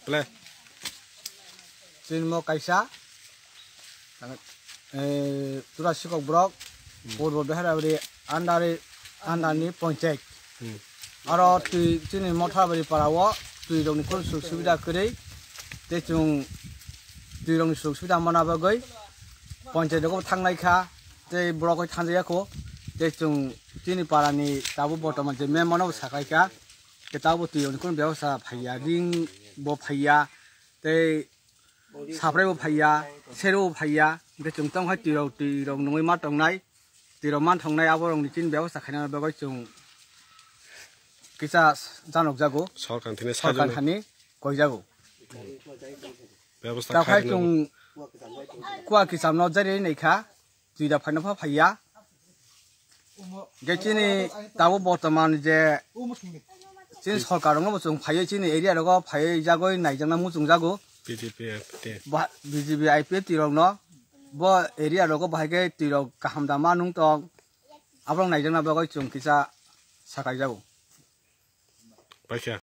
Play. Sin mo kaisa. Tura sikok brok. Bodo behara beri andani poncek. Aro tu sini motor beri parawo. Tu dong ni kun suksubida kiri. Tecung tu dong ni suksubida mana bagai. Poncek doko tanglai kah. Te brok tanjaya ko. Tecung sini parani tabu botoman je memano sakai kah. Ketabu tu dong ni kun biasa phaya ring bo phaya. Te 사브레 파이야 새로 파이야 근데 좀 땅화 뛰어 농의 맛 동나이 뛰어만 동나이 아버롱 진 배워서 그냥 배워 좀 기사 잔옥자고 설kan하니 거기자고 배워서 좀 qua 기사 너자리 내가 뒤다 파나파 파이야 개진이 따고 보더만 이제 진 설가롱은 무슨 파이야 진 에리아로가 파이자고 나이장나 무슨 자고 BGP IP tirong no bo area ro ko bahai ke tirong kaham da manung tong abrong nai jang na ba ko chung kisa sakai jago baikya